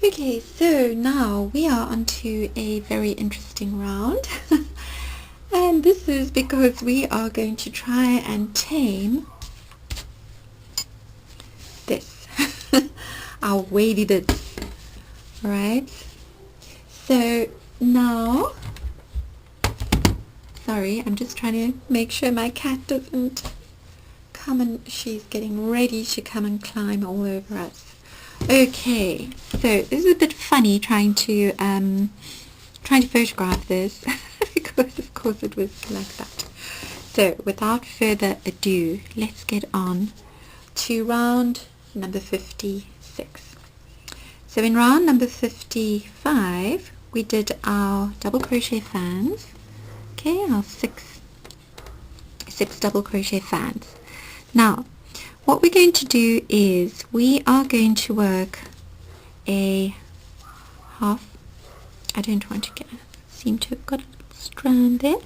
Okay, so now we are onto a very interesting round. And this is because we are going to try and tame this, our wavy bits, right? So now, sorry, I'm just trying to make sure my cat doesn't come and she's getting ready to come and climb all over us. Okay, so this is a bit funny trying to photograph this because of course it was like that. So without further ado, let's get on to round number 56. So in round number 55 we did our double crochet fans, okay, our six double crochet fans. Now what we're going to do is we are going to work a half, I don't want to seem to have got a little strand there.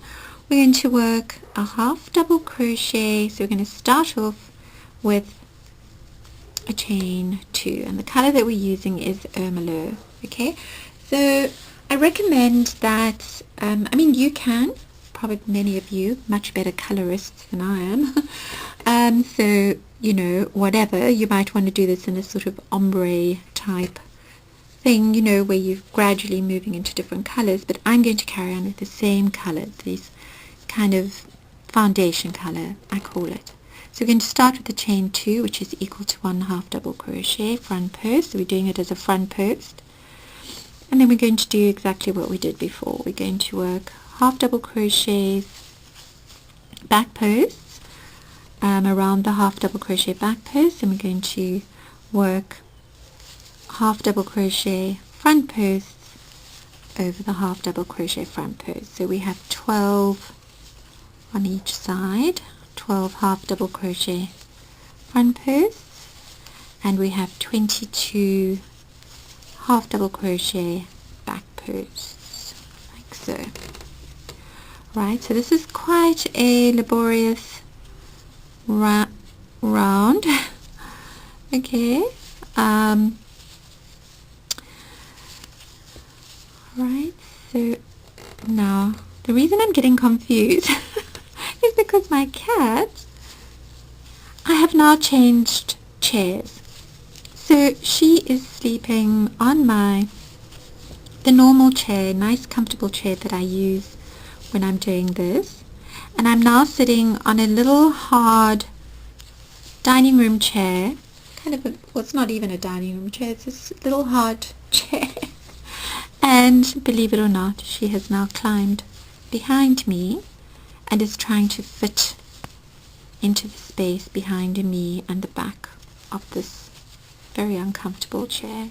We're going to work a half double crochet, so we're going to start off with a chain 2, and the color that we're using is Ermelo. Okay, so I recommend that, you can, probably many of you, much better colorists than I am, so you know, whatever, you might want to do this in a sort of ombre type thing, you know, where you're gradually moving into different colors, but I'm going to carry on with the same colors, these kind of foundation color, I call it. So we're going to start with the chain 2, which is equal to 1 half double crochet front post, so we're doing it as a front post, and then we're going to do exactly what we did before. We're going to work half double crochets back posts around the half double crochet back post, and we're going to work half double crochet front posts over the half double crochet front post. So we have 12 on each side, 12 half double crochet front posts, and we have 22 half double crochet back posts, like so. Right, so this is quite a laborious round. Okay, right, so now the reason I'm getting confused is because my cat, I have now changed chairs, so she is sleeping on the normal chair, nice comfortable chair that I use when I'm doing this, and I'm now sitting on a little hard dining room chair, kind of well, it's not even a dining room chair, it's this little hard chair, and believe it or not, she has now climbed behind me and is trying to fit into the space behind me and the back of this very uncomfortable chair.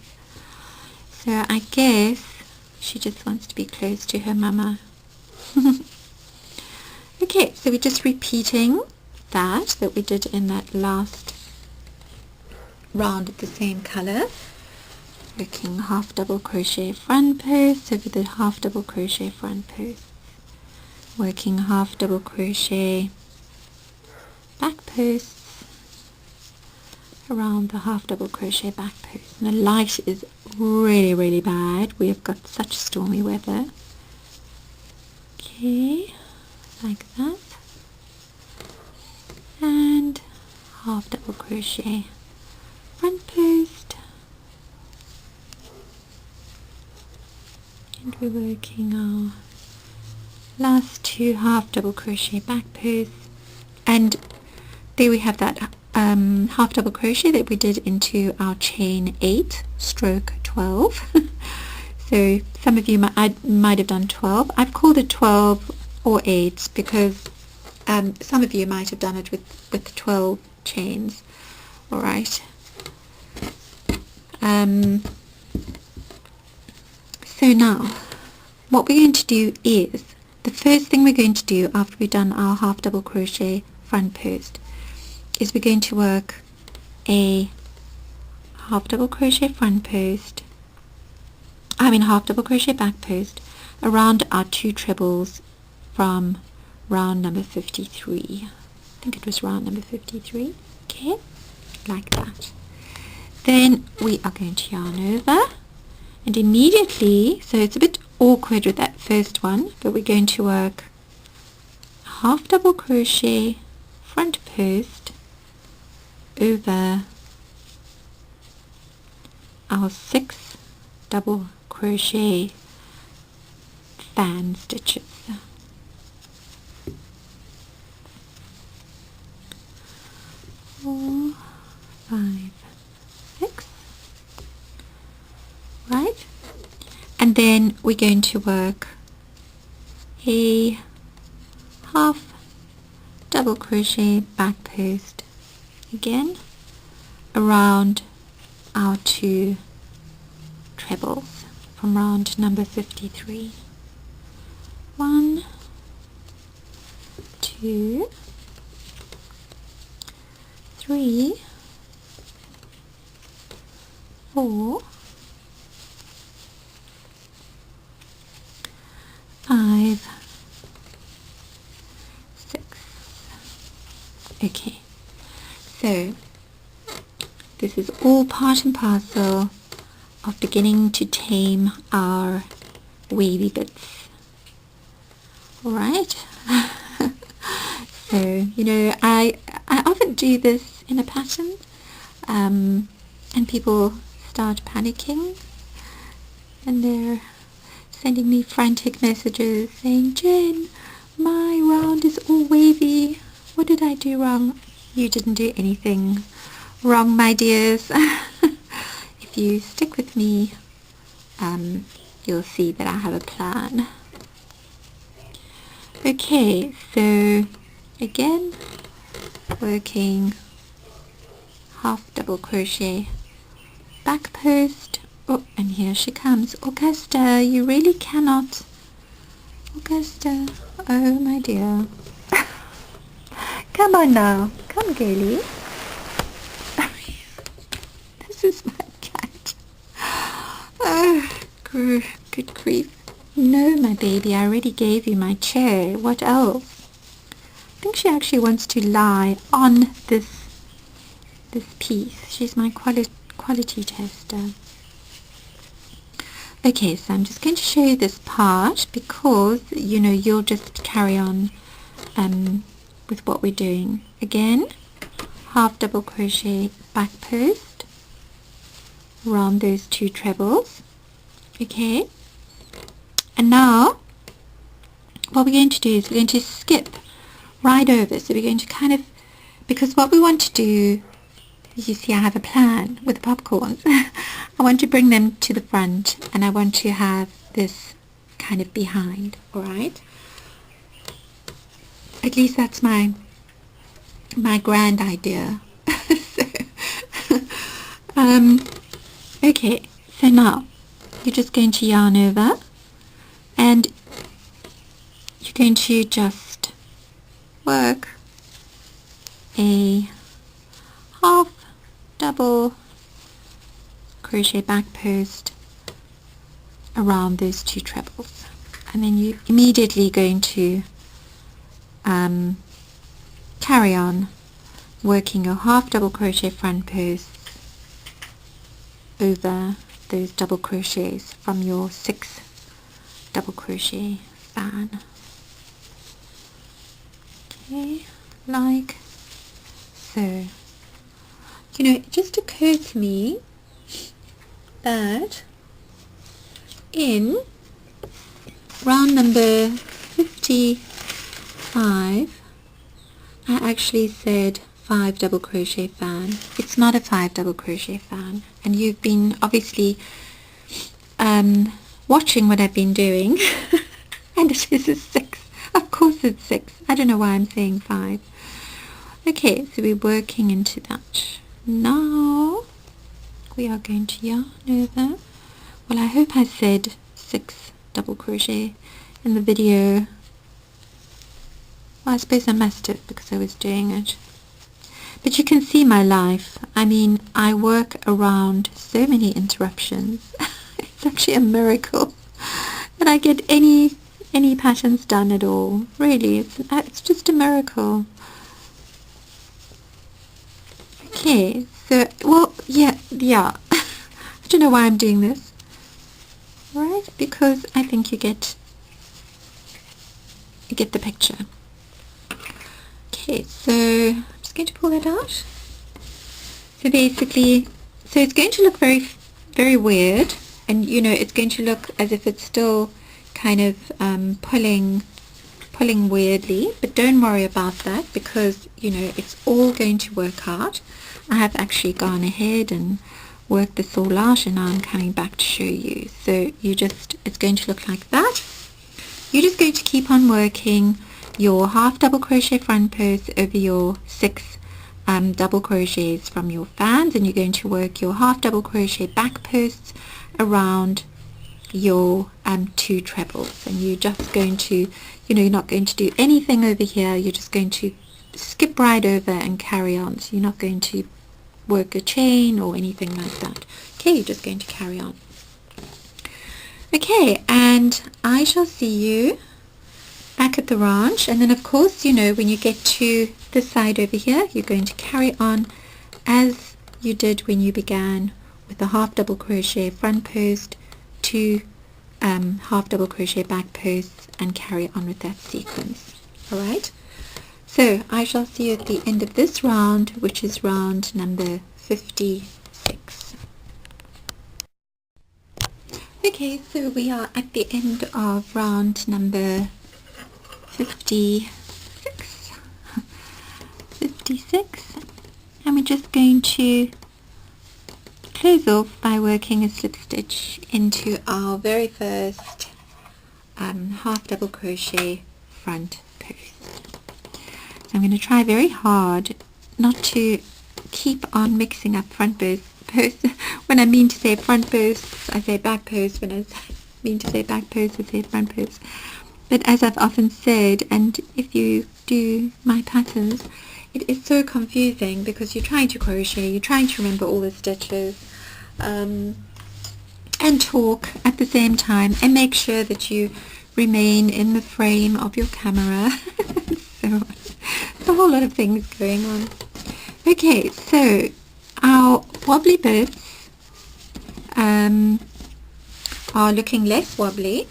So I guess she just wants to be close to her mama. Okay, so we're just repeating that we did in that last round of the same color, working half double crochet front post over the half double crochet front post, working half double crochet back posts around the half double crochet back post. And the light is really bad, we have got such stormy weather. Okay, like that, and half double crochet front post, and we're working our last 2 half double crochet back posts, and there we have that half double crochet that we did into our chain 8 stroke 12. So some of you might have done 12. I've called it 12 or 8 because some of you might have done it with the 12 chains. All right. So now what we're going to do is, the first thing we're going to do after we've done our half double crochet front post is we're going to work a half double crochet front post, half double crochet back post around our 2 trebles from round number 53. I think it was round number 53. Okay, like that. Then we are going to yarn over And immediately, so it's a bit awkward with that first one, but we're going to work a half double crochet front post over our 6 double crochet fan stitches. 4, 5, 6, right? And then we're going to work a half double crochet back post again around our 2 trebles from round number 53. 1, 2, 3, 4, 5, 6. Okay, so this is all part and parcel of beginning to tame our wavy bits. Alright, so I often do this in a pattern and people start panicking and they're sending me frantic messages saying, Jen, my round is all wavy. What did I do wrong? You didn't do anything wrong, my dears. If you stick with me, you'll see that I have a plan. Okay, so again, working half double crochet back post. Oh, and here she comes. Augusta, you really cannot. Augusta, oh my dear. Come on now, come girlie. This is my cat. Oh, good grief. No, my baby, I already gave you my chair. What else? I think she actually wants to lie on this piece. She's my quality tester. Okay, so I'm just going to show you this part because, you'll just carry on with what we're doing. Again, half double crochet back post around those 2 trebles. Okay, and now what we're going to do is we're going to skip right over. So we're going to kind of, because what we want to do, you see I have a plan with the popcorns. I want to bring them to the front and I want to have this kind of behind, alright? At least that's my grand idea. Okay, so now you're just going to yarn over and you're going to just work a half double crochet back post around those 2 trebles, and then you're immediately going to carry on working a half double crochet front post over those double crochets from your 6 double crochet fan. Okay, like so. It just occurred to me that in round number 55 I actually said 5 double crochet fan. It's not a 5 double crochet fan, and you've been obviously watching what I've been doing and it is a 6. Of course it's 6. I don't know why I'm saying 5. Okay, so we're working into that. Now we are going to yarn over. Well, I hope I said 6 double crochet in the video. Well, I suppose I must have because I was doing it. But you can see my life. I mean, I work around so many interruptions. It's actually a miracle that I get any patterns done at all. Really, it's just a miracle. Okay, so, well, yeah, I don't know why I'm doing this. Alright, because I think you get the picture. Okay, so I'm just going to pull that out. So basically, so it's going to look very weird, and you know, it's going to look as if it's still kind of pulling weirdly, but don't worry about that, because you know, it's all going to work out. I have actually gone ahead and worked this all out, and now I'm coming back to show you. So it's going to look like that. You're just going to keep on working your half double crochet front post over your 6 double crochets from your fans, and you're going to work your half double crochet back posts around your 2 trebles, and you're just going to, you know, you're not going to do anything over here. You're just going to skip right over and carry on. So you're not going to work a chain or anything like that. Okay, you're just going to carry on. Okay, and I shall see you back at the ranch, and then of course, you know, when you get to this side over here, you're going to carry on as you did when you began with the half double crochet front post, 2 half double crochet back posts, and carry on with that sequence. Alright, so I shall see you at the end of this round, which is round number 56. Okay, so we are at the end of round number 56, and we're just going to close off by working a slip stitch into our very first half double crochet front post. So I'm going to try very hard not to keep on mixing up front posts. When I mean to say front posts, I say back posts. When I mean to say back posts, I say front posts. But as I've often said, and if you do my patterns, it is so confusing because you're trying to crochet, you're trying to remember all the stitches, and talk at the same time, and make sure that you remain in the frame of your camera. So it's a whole lot of things going on. Okay, so our wobbly bits are looking less wobbly,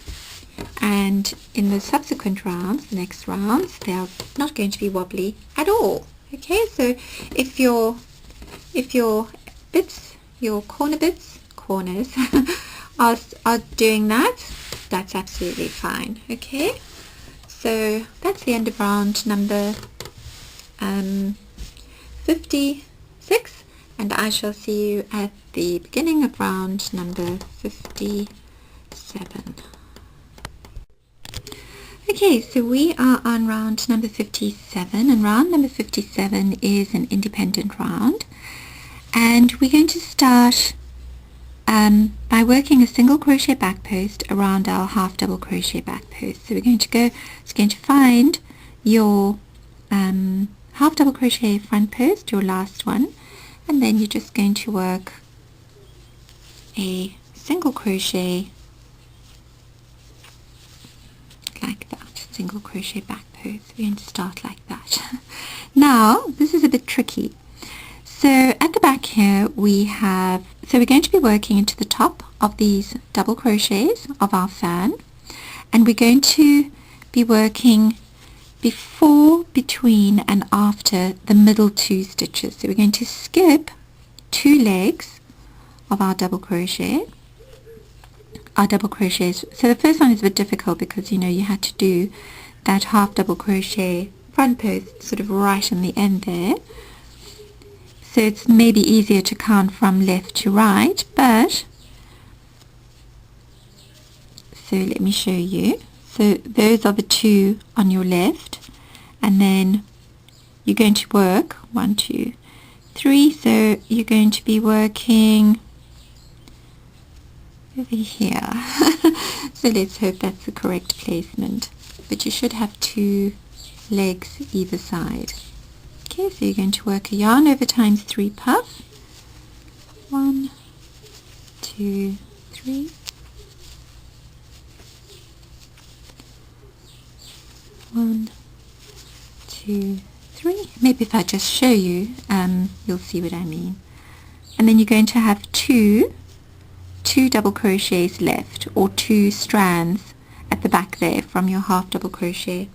and in the subsequent rounds, the next rounds, they are not going to be wobbly at all. Okay, so if your bits, your corners are doing that, that's absolutely fine. Okay, so that's the end of round number 56, and I shall see you at the beginning of round number 57. Okay, so we are on round number 57, and round number 57 is an independent round, and we're going to start by working a single crochet back post around our half double crochet back post. So we're going to find your half double crochet front post, your last one, and then you're just going to work a single crochet like that, single crochet back post. We're going to start like that. Now this is a bit tricky. So at the back here we're going to be working into the top of these double crochets of our fan, and we're going to be working before, between and after the middle 2 stitches. So we're going to skip 2 legs of our double crochets. So the first one is a bit difficult because you know you had to do that half double crochet front post sort of right in the end there. So it's maybe easier to count from left to right, but so let me show you. So those are the 2 on your left, and then you're going to work 1, 2, 3. So you're going to be working over here. So let's hope that's the correct placement, but you should have 2 legs either side. Okay, so you're going to work a yarn over times 3 puff. 1, 2, 3. 1, 2, 3. Maybe if I just show you, you'll see what I mean. And then you're going to have 2 2 double crochets left, or 2 strands at the back there from your half double crochet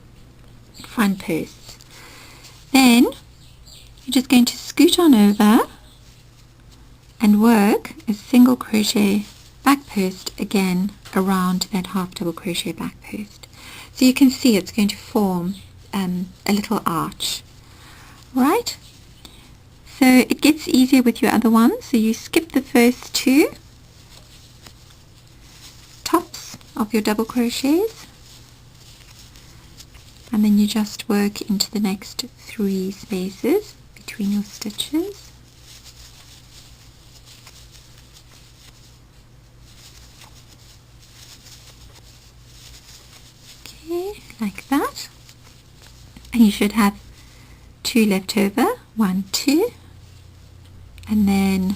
front posts. Then you're just going to scoot on over and work a single crochet back post again around that half double crochet back post. So you can see it's going to form a little arch. Right? So it gets easier with your other ones. So you skip the first 2 tops of your double crochets, and then you just work into the next 3 spaces between your stitches. Okay, like that. And you should have 2 left over, 1, 2, and then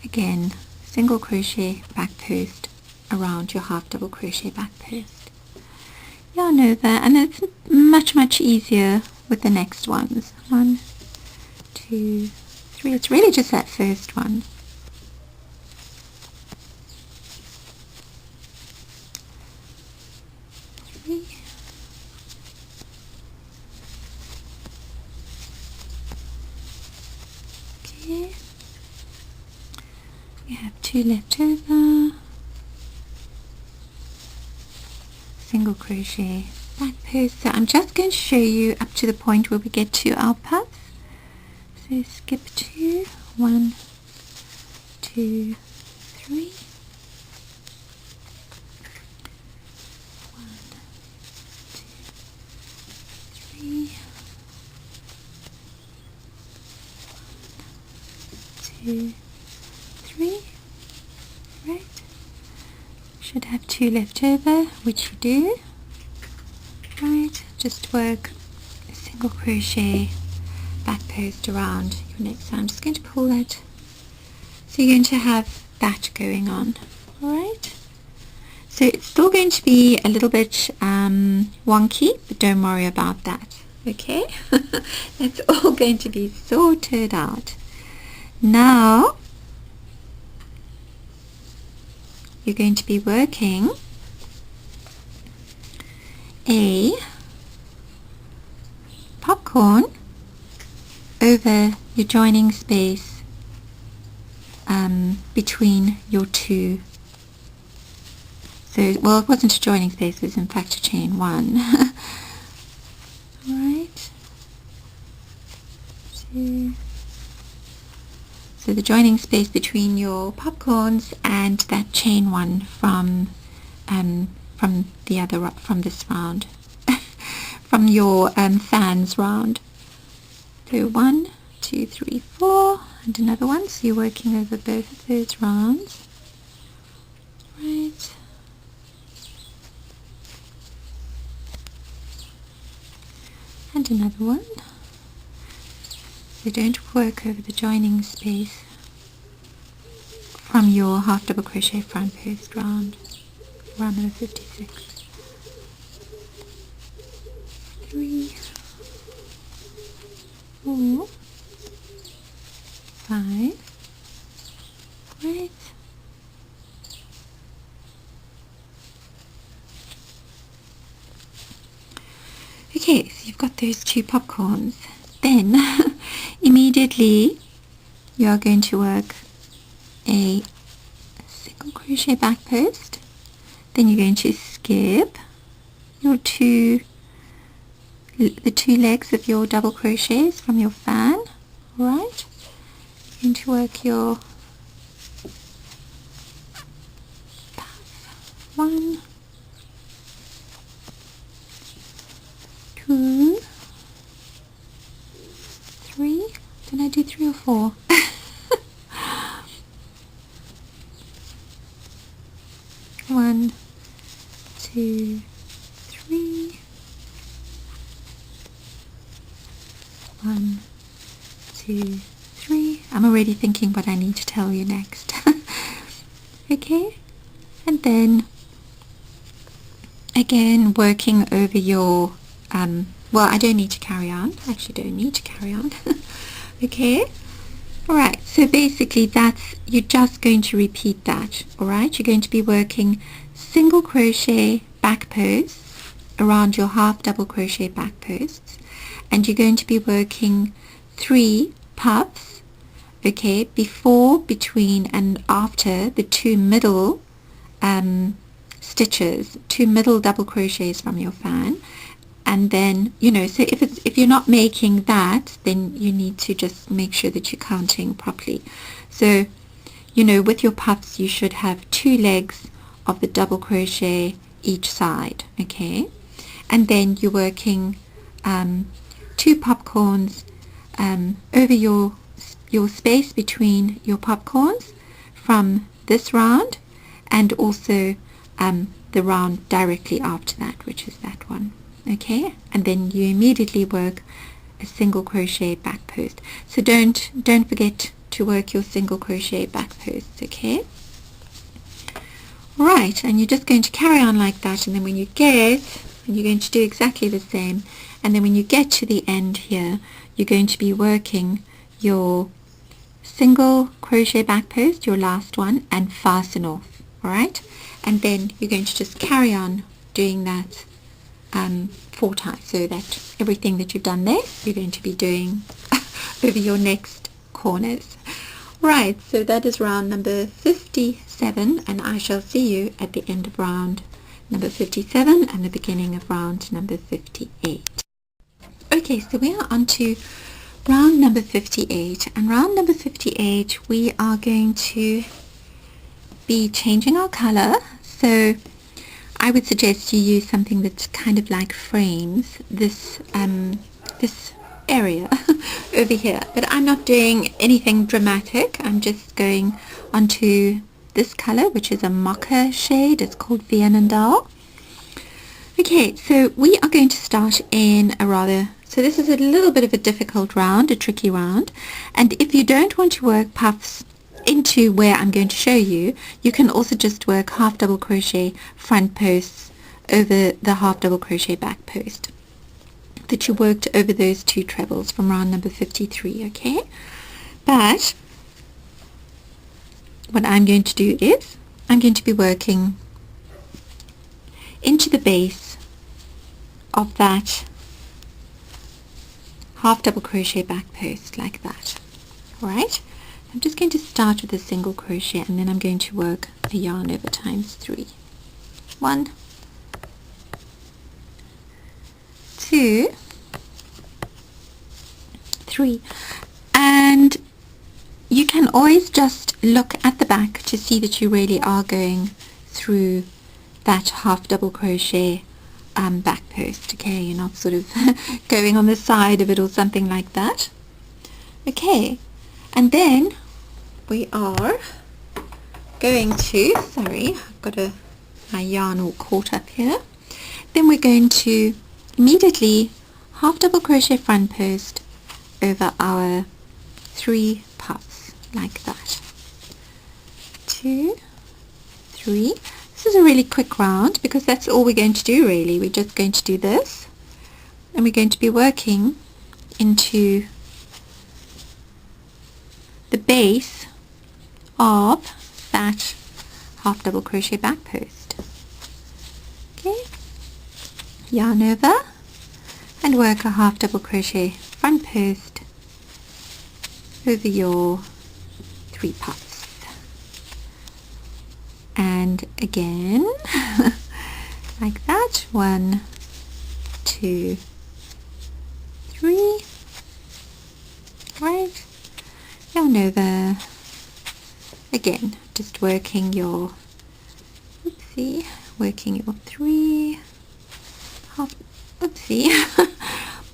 again single crochet back post around your half double crochet back post. Yarn over, and it's much easier with the next ones. 1, 2, 3. It's really just that first one. 3. Okay. You have 2 left over. Single crochet back post. So I'm just going to show you up to the point where we get to our puffs. So skip 2, 1, 2, 3. 1, 2, 3. 1, 2, 3. Right. Should have 2 left over, which you do. Right, just work a single crochet back post around your next. So I'm just going to pull that. So you're going to have that going on. Alright. So it's still going to be a little bit wonky, but don't worry about that. Okay? It's all going to be sorted out. Now you're going to be working a popcorn over your joining space between your 2. So, well, it wasn't a joining space, it was in fact a chain 1. Alright. 2. So the joining space between your popcorns and that chain 1 from this round, from your fans round. So 1, 2, 3, 4, and another one. So you're working over both of those rounds. Right. And another one. So don't work over the joining space from your half double crochet front post round number 56. 3, 4, 5. Great. Okay, so you've got those 2 popcorns. Then immediately you are going to work a single crochet back post. Then you're going to skip your the 2 legs of your double crochets from your fan. Alright, you're going to work your puff. 1, 2, 3. Did I do 3 or 4? 1, 2, 3. 1, 2, 3. I'm already thinking what I need to tell you next. Okay, and then again working over your well, I don't need to carry on. I actually don't need to carry on. Okay, Alright, so basically you're just going to repeat that. Alright, you're going to be working single crochet back posts around your half double crochet back posts, and you're going to be working 3 puffs, okay, before, between and after the 2 middle stitches, 2 middle double crochets from your fan. And then, so if you're not making that, then you need to just make sure that you're counting properly. So, with your puffs, you should have 2 legs of the double crochet each side, okay? And then you're working 2 popcorns over your space between your popcorns from this round, and also the round directly after that, which is that one. Okay, and then you immediately work a single crochet back post. So don't forget to work your single crochet back posts, okay? Right, and you're just going to carry on like that, and then when you get, and you're going to do exactly the same, and then when you get to the end here, you're going to be working your single crochet back post, your last one, and fasten off, alright? And then you're going to just carry on doing that 4 times, so that everything that you've done there, you're going to be doing over your next corners. Right, so that is round number 57, and I shall see you at the end of round number 57 and the beginning of round number 58. Okay, so we are on to round number 58, and round number 58 we are going to be changing our color. So I would suggest you use something that's kind of like frames this this area over here, but I'm not doing anything dramatic. I'm just going onto this color, which is a mocha shade. It's called Rnds. Okay, so we are going to start in so this is a little bit of a difficult round, a tricky round, and if you don't want to work puffs into where I'm going to show you, you can also just work half double crochet front posts over the half double crochet back post that you worked over those 2 trebles from round number 53, okay? But what I'm going to do is I'm going to be working into the base of that half double crochet back post like that. Alright, I'm just going to start with a single crochet, and then I'm going to work a yarn over times 3. 1, 2, 3, and you can always just look at the back to see that you really are going through that half double crochet back post, okay? You're not sort of going on the side of it or something like that. Okay, and then we are going to, sorry, I've got my yarn all caught up here. Then we're going to immediately half double crochet front post over our 3 puffs like that. 2, 3. This is a really quick round because that's all we're going to do really. We're just going to do this, and we're going to be working into the base of that half double crochet back post. Okay, yarn over and work a half double crochet front post over your 3 puffs, and again like that. 1, 2, 3. Right, yarn over again, just working your working your 3 half,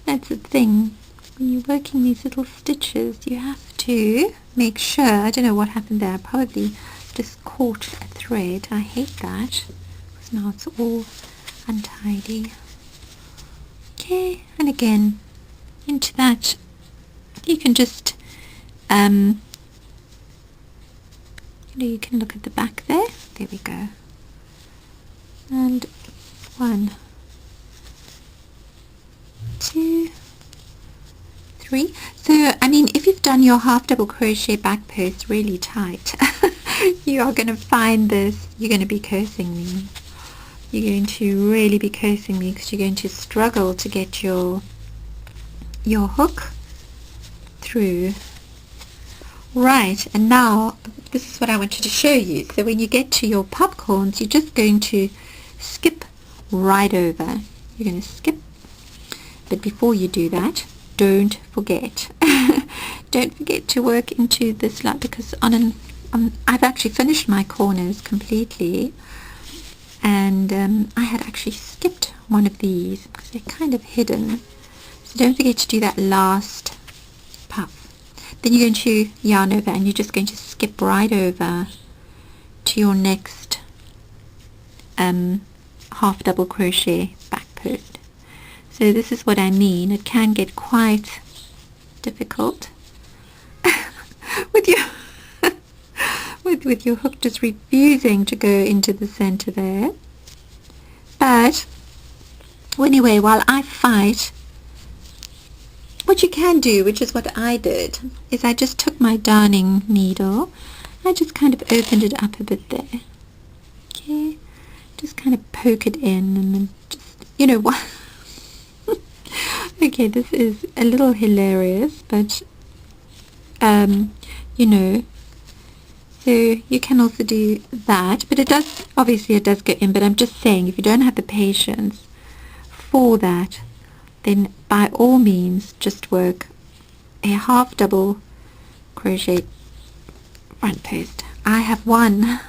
that's the thing, when you're working these little stitches you have to make sure, I don't know what happened there, I probably just caught a thread. I hate that because now it's all untidy. Okay, and again into that you can just you can look at the back there. There we go. And 1, 2, 3. So I mean, if you've done your half double crochet back post really tight, you are going to find this, you're going to be cursing me. You're going to really be cursing me because you're going to struggle to get your hook through. Right, and now this is what I wanted to show you. So when you get to your popcorns, you're just going to skip right over. You're going to skip, but before you do that, don't forget to work into this line, because I've actually finished my corners completely, and I had actually skipped one of these because they're kind of hidden. So don't forget to do that last puff. Then you're going to yarn over, and you're just going to skip right over to your next half double crochet back post. So this is what I mean. It can get quite difficult with your with your hook just refusing to go into the center there. But anyway, while I fight, what you can do, which is what I did, is I just took my darning needle, I just kind of opened it up a bit there. Okay, just kind of poke it in, and then just, you know what. Okay, this is a little hilarious, but you know, so you can also do that, but it does, obviously it does go in, but I'm just saying, if you don't have the patience for that, then by all means just work a half double crochet front post. I have one.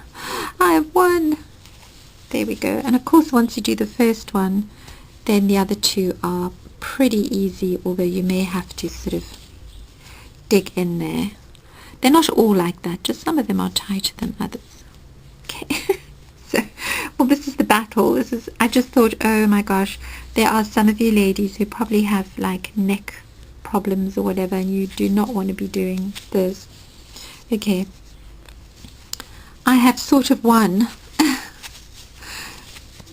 There we go. And of course, once you do the first one, then the other two are pretty easy, although you may have to sort of dig in there. They're not all like that, just some of them are tighter than others. Okay. So, well, this is the battle. I just thought, oh my gosh, there are some of you ladies who probably have like neck problems or whatever, and you do not want to be doing this. Okay, I have sort of won.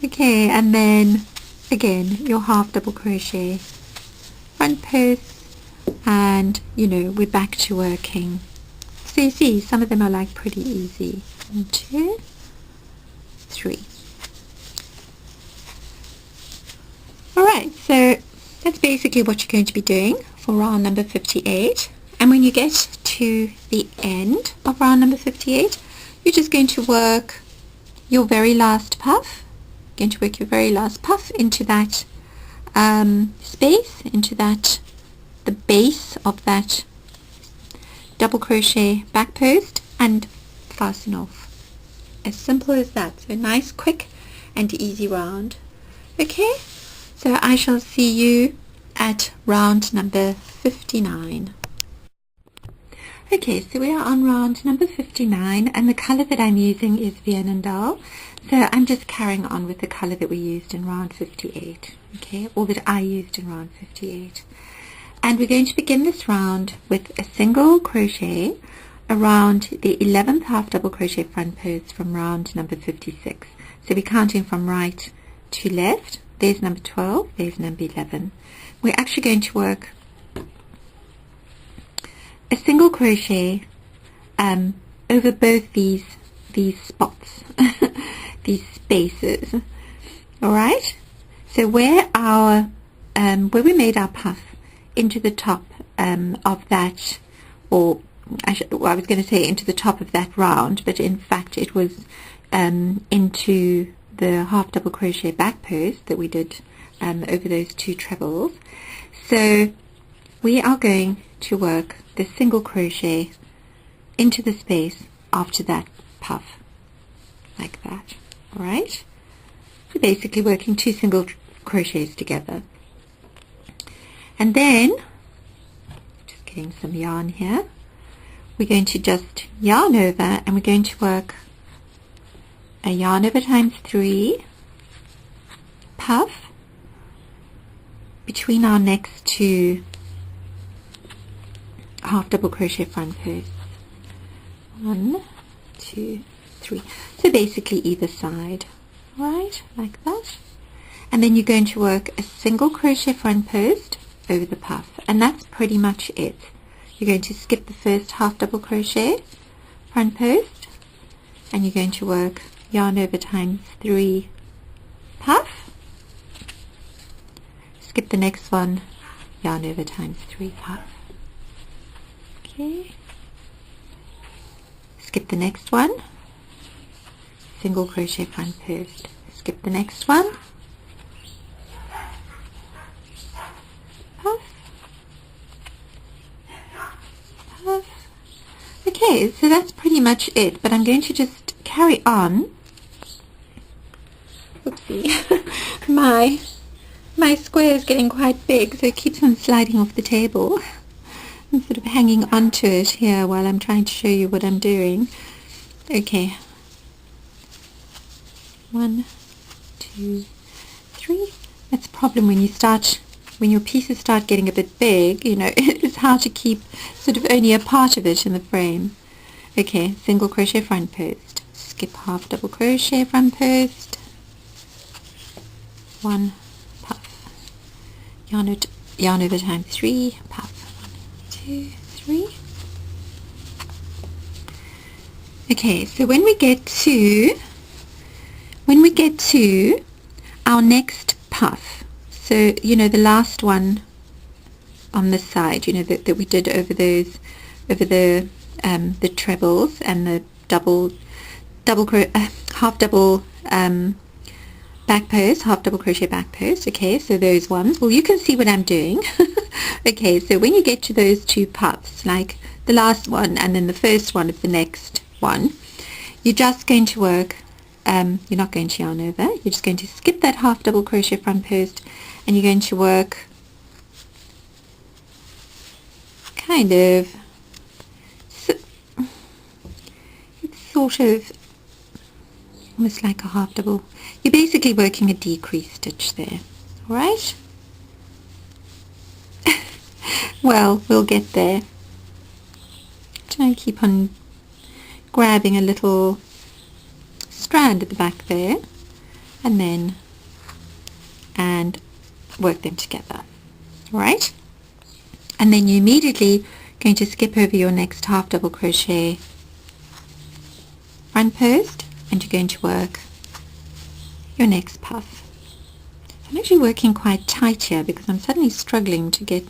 Okay, and then again your half double crochet front post, and you know, we're back to working. So you see, some of them are like pretty easy. 1, 2, 3. Alright, so that's basically what you're going to be doing for round number 58. And when you get to the end of round number 58, you're just going to work your very last puff. You're going to work your very last puff into that space, into that, the base of that double crochet back post, and fasten off. As simple as that. So nice, quick and easy round. Okay, so I shall see you at round number 59. Okay, so we are on round number 59, and the colour that I'm using is Rnds. So I'm just carrying on with the colour that we used in round 58, okay, or that I used in round 58. And we're going to begin this round with a single crochet around the 11th half double crochet front post from round number 56. So we're counting from right to left. There's number 12, there's number 11. We're actually going to work a single crochet over both these spots, these spaces. All right. So where we made our puff into the top of that, or I was going to say into the top of that round, but in fact it was into the half double crochet back post that we did over those two trebles. So we are going to work the single crochet into the space after that puff, like that. All right, so basically working 2 single crochets together. And then, just getting some yarn here, we're going to just yarn over, and we're going to work a yarn over times 3 puff between our next 2 half double crochet front posts. 1, 2, 3. So basically either side, right, like that. And then you're going to work a single crochet front post over the puff, and that's pretty much it. You're going to skip the first half double crochet front post, and you're going to work yarn over times 3 puff, skip the next one, yarn over times 3 puff, okay, skip the next one, single crochet front post, skip the next one, puff, puff. Okay, so that's pretty much it, but I'm going to just carry on. Oopsie. my square is getting quite big, so it keeps on sliding off the table. I'm sort of hanging onto it here while I'm trying to show you what I'm doing. Okay. 1, 2, 3. That's a problem when your pieces start getting a bit big, you know, it's hard to keep sort of only a part of it in the frame. Okay, single crochet front post, skip half double crochet front post, 1 puff, yarn over time 3 puff, 1, 2, 3. Okay, so when we get to our next puff, so you know, the last one on this side, you know, that we did over the trebles and the half double back post, half double crochet back post. Okay, so those ones, well, you can see what I'm doing. Okay, so when you get to those 2 puffs, like the last one and then the first one of the next one, you're just going to work, you're not going to yarn over, you're just going to skip that half double crochet front post, and you're going to work kind of, it's sort of almost like a half double. You're basically working a decrease stitch there, alright? Well, we'll get there. Try and keep on grabbing a little strand at the back there, and work them together, alright? And then you're immediately going to skip over your next half double crochet front post, and you're going to work your next puff. I'm actually working quite tight here because I'm suddenly struggling to get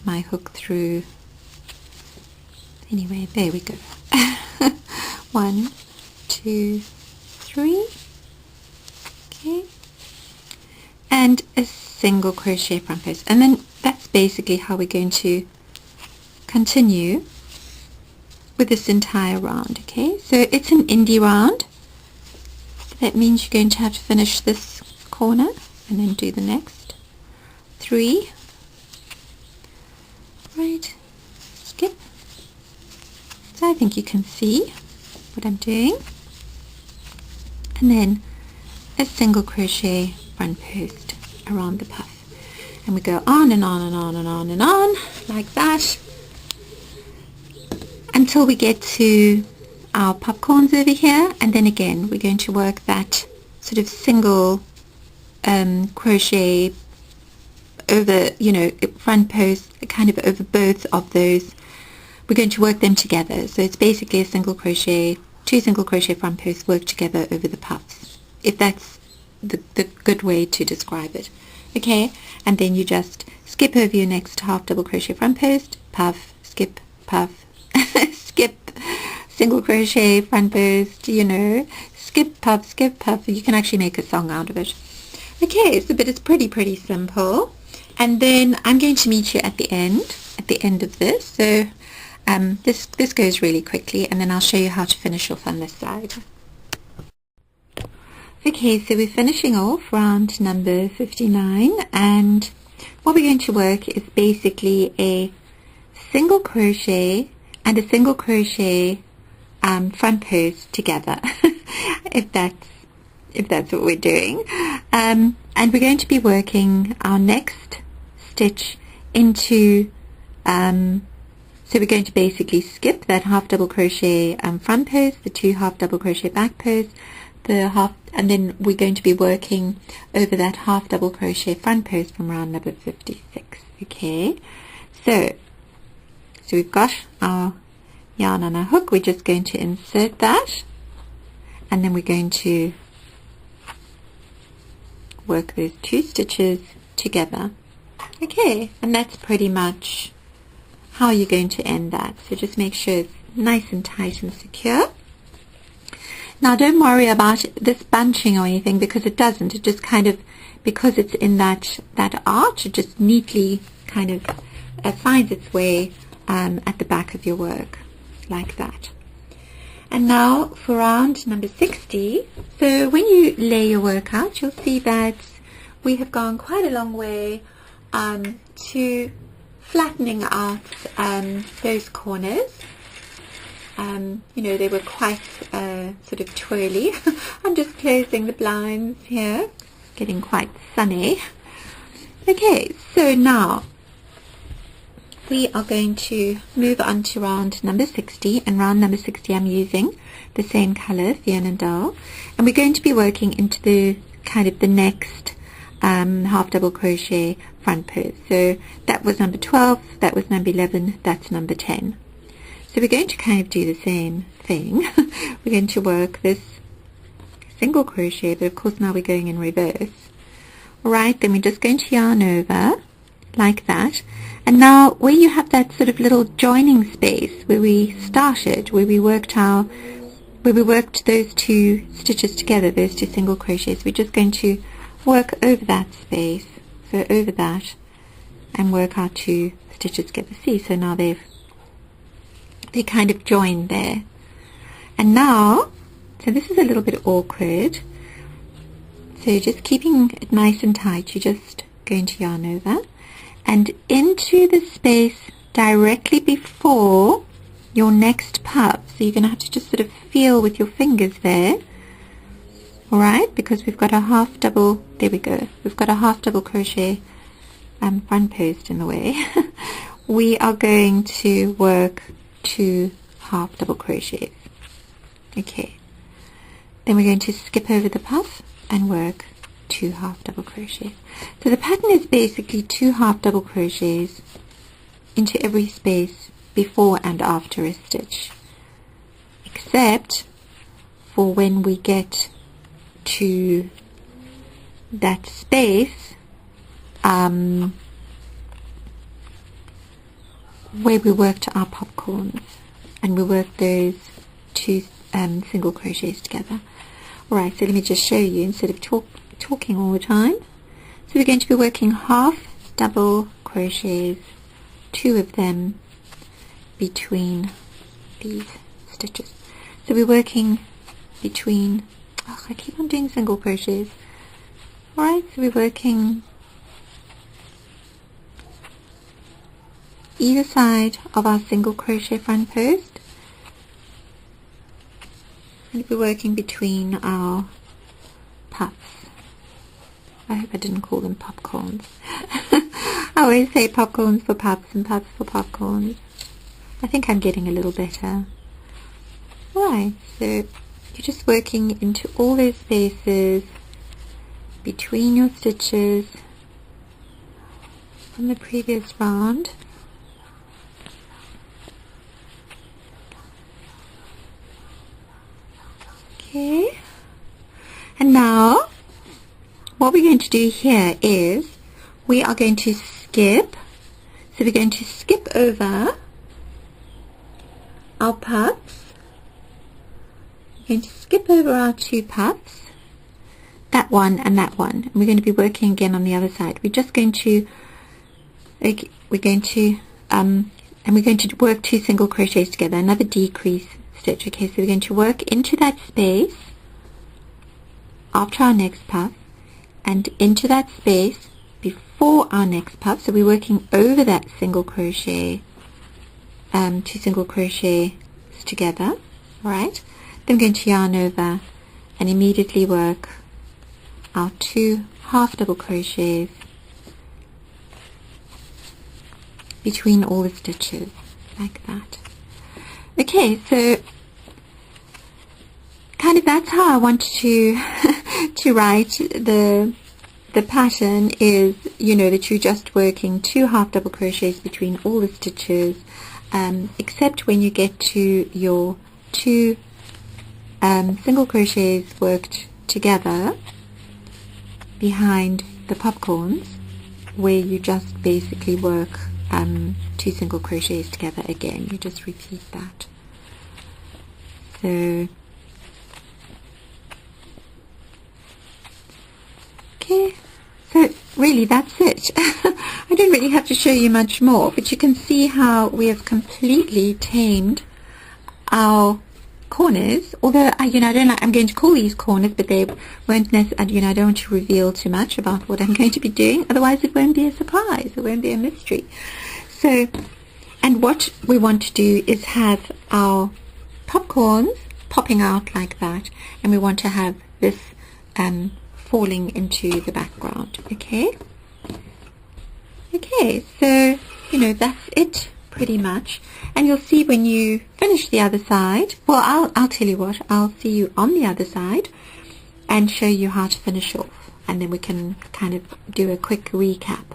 my hook through. Anyway, there we go. 1, 2, 3. Okay, and a single crochet front post, and then that's basically how we're going to continue with this entire round. Okay, so it's an indie round, so that means you're going to have to finish this corner and then do the next 3, right, skip. So I think you can see what I'm doing, and then a single crochet front post around the puff, and we go on and on and on and on and on like that until we get to our popcorns over here, and then again we're going to work that sort of single crochet over, you know, front post kind of over both of those. We're going to work them together, so it's basically a single crochet, 2 single crochet front posts work together over the puffs, if that's the good way to describe it. Okay, and then you just skip over your next half double crochet front post, puff, skip, puff, skip, single crochet front post, you know, skip, puff, you can actually make a song out of it. Okay, so but it's pretty simple, and then I'm going to meet you at the end of this, so this goes really quickly, and then I'll show you how to finish off on this side. Okay, so we're finishing off round number 59, and what we're going to work is basically a single crochet and a single crochet front post together, if that's what we're doing, and we're going to be working our next stitch into so we're going to basically skip that half double crochet front post, the 2 half double crochet back posts, the half, and then we're going to be working over that half double crochet front post from round number 56. Okay, so we've got our yarn on our hook. We're just going to insert that, and then we're going to work those 2 stitches together. Okay, and that's pretty much how you're going to end that. So just make sure it's nice and tight and secure. Now don't worry about this bunching or anything, because it doesn't. It just kind of, because it's in that arch, it just neatly kind of finds its way at the back of your work, like that. And now for round number 60, so when you lay your work out, you'll see that we have gone quite a long way to flattening out those corners. You know, they were quite sort of twirly. I'm just closing the blinds here, getting quite sunny. Okay, so now we are going to move on to round number 60, and round number 60 I'm using the same colour, Rnds, and we're going to be working into the kind of the next half double crochet front post. So that was number 12, that was number 11, that's number 10. So we're going to kind of do the same thing. We're going to work this single crochet, but of course now we're going in reverse. Alright, then we're just going to yarn over like that, and now where you have that sort of little joining space where we started, where we worked those 2 stitches together, those 2 single crochets, we're just going to work over that space, so over that, and work our 2 stitches together. See, so now they kind of joined there. And now, so this is a little bit awkward, so just keeping it nice and tight, you're just going to yarn over and into the space directly before your next puff. So you're going to have to just sort of feel with your fingers there, alright, because we've got a half double, there we go, we've got a half double crochet front post in the way. We are going to work 2 half double crochets. Okay, then we're going to skip over the puff and work 2 half double crochets. So the pattern is basically 2 half double crochets into every space before and after a stitch, except for when we get to that space where we worked our popcorns, and we worked those 2 single crochets together. Alright, so let me just show you instead of talking all the time. So we're going to be working half double crochets, 2 of them between these stitches. So we're working between, I keep on doing single crochets. Alright, so we're working either side of our single crochet front post, and we're working between our puffs. I hope I didn't call them popcorns. I always say popcorns for puffs and puffs for popcorns. I think I'm getting a little better. Right, so you're just working into all those spaces between your stitches from the previous round. Okay, and now what we're going to do here is we are going to skip. So we're going to skip over our puffs. We're going to skip over our 2 puffs, that one and that one, and we're going to be working again on the other side. We're just going to we're going to work 2 single crochets together, another decrease stitch. Okay, so we're going to work into that space after our next puff and into that space before our next puff. So we're working over that single crochet, 2 single crochets together. Alright, then we're going to yarn over and immediately work our 2 half double crochets between all the stitches, like that. Okay, so kind of that's how I want to to write the pattern is, you know, that you're just working 2 half double crochets between all the stitches, except when you get to your 2 single crochets worked together behind the popcorns, where you just basically work 2 single crochets together again. You just repeat that. So okay, so really that's it. I don't really have to show you much more, but you can see how we have completely tamed our corners. Although I'm going to call these corners, but they won't necessarily, I don't want to reveal too much about what I'm going to be doing, otherwise it won't be a surprise, it won't be a mystery. So, and what we want to do is have our popcorns popping out like that, and we want to have this falling into the background. Okay, so that's it pretty much, and you'll see when you finish the other side. Well, I'll tell you what, I'll see you on the other side and show you how to finish off, and then we can kind of do a quick recap.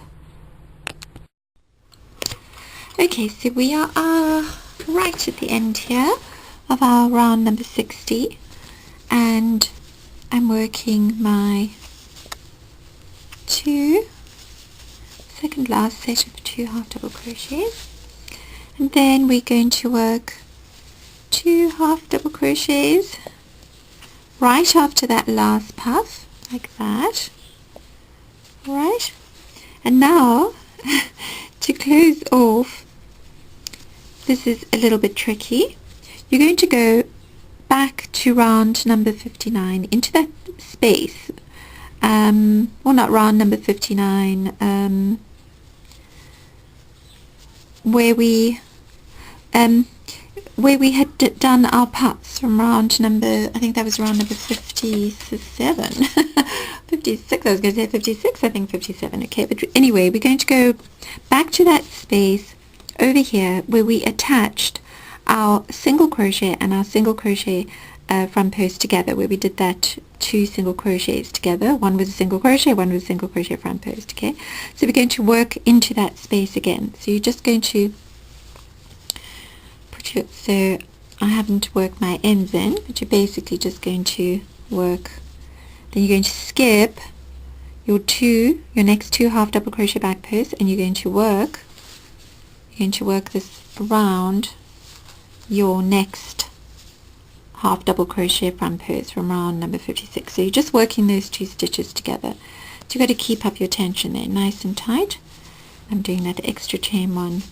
Okay, so we are right at the end here of our round number 60, and I'm working my second last set of 2 half double crochets, and then we're going to work 2 half double crochets right after that last puff, like that. Alright, and now to close off, this is a little bit tricky. You're going to go back to round number 59 into that space, well, not round number 59, where we had done our puffs from round number, I think that was round number 57, 56, I was going to say 56, I think 57, okay, but anyway, we're going to go back to that space over here where we attached our single crochet and our single crochet front post together, where we did that 2 single crochets together. One was a single crochet, one was a single crochet front post. Okay, so we're going to work into that space again. So you're just going to put your, so I haven't worked my ends in, but you're basically just going to work, then you're going to skip your next 2 half double crochet back posts, and you're going to work this around your next half double crochet front post from round number 56. So you're just working those 2 stitches together. So you've got to keep up your tension there, nice and tight. I'm doing that extra chain one.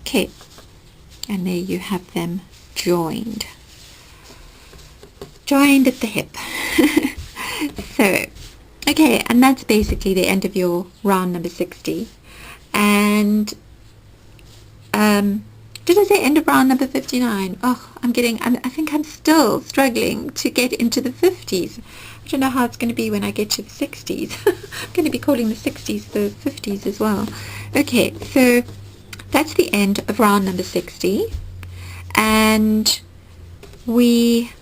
Okay, and there you have them joined at the hip. So, okay, and that's basically the end of your round number 60. And did I say end of round number 59? Oh, I think I'm still struggling to get into the 50s. I don't know how it's going to be when I get to the 60s. I'm going to be calling the 60s the 50s as well. Okay, so that's the end of round number 60. And we,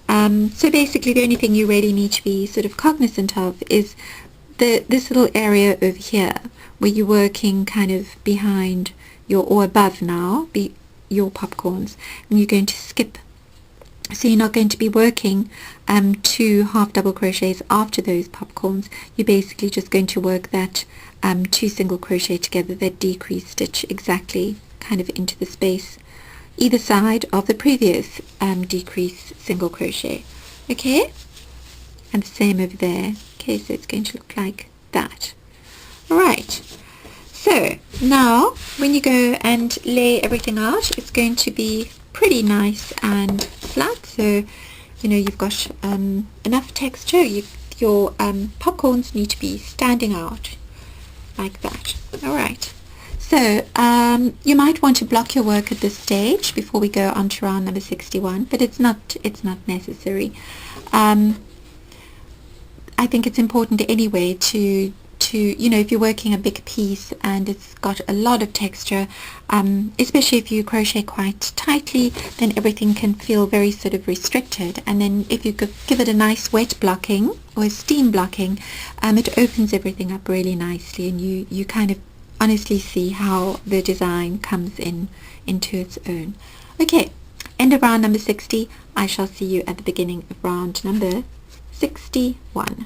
so basically the only thing you really need to be sort of cognizant of is this little area over here where you're working kind of behind or above now, your popcorns, and you're going to skip. So you're not going to be working 2 half double crochets after those popcorns. You're basically just going to work that 2 single crochet together, that decrease stitch exactly kind of into the space either side of the previous decrease single crochet. Okay, and the same over there. Okay, so it's going to look like that. All right. So now when you go and lay everything out, it's going to be pretty nice and flat. So you've got enough texture. Your popcorns need to be standing out like that. All right. So you might want to block your work at this stage before we go on to round number 61, but it's not necessary. I think it's important anyway to to, you know, if you're working a big piece and it's got a lot of texture, especially if you crochet quite tightly, then everything can feel very sort of restricted. And then if you could give it a nice wet blocking or a steam blocking, it opens everything up really nicely, and you kind of honestly see how the design comes into its own. Okay, end of round number 60. I shall see you at the beginning of round number 61.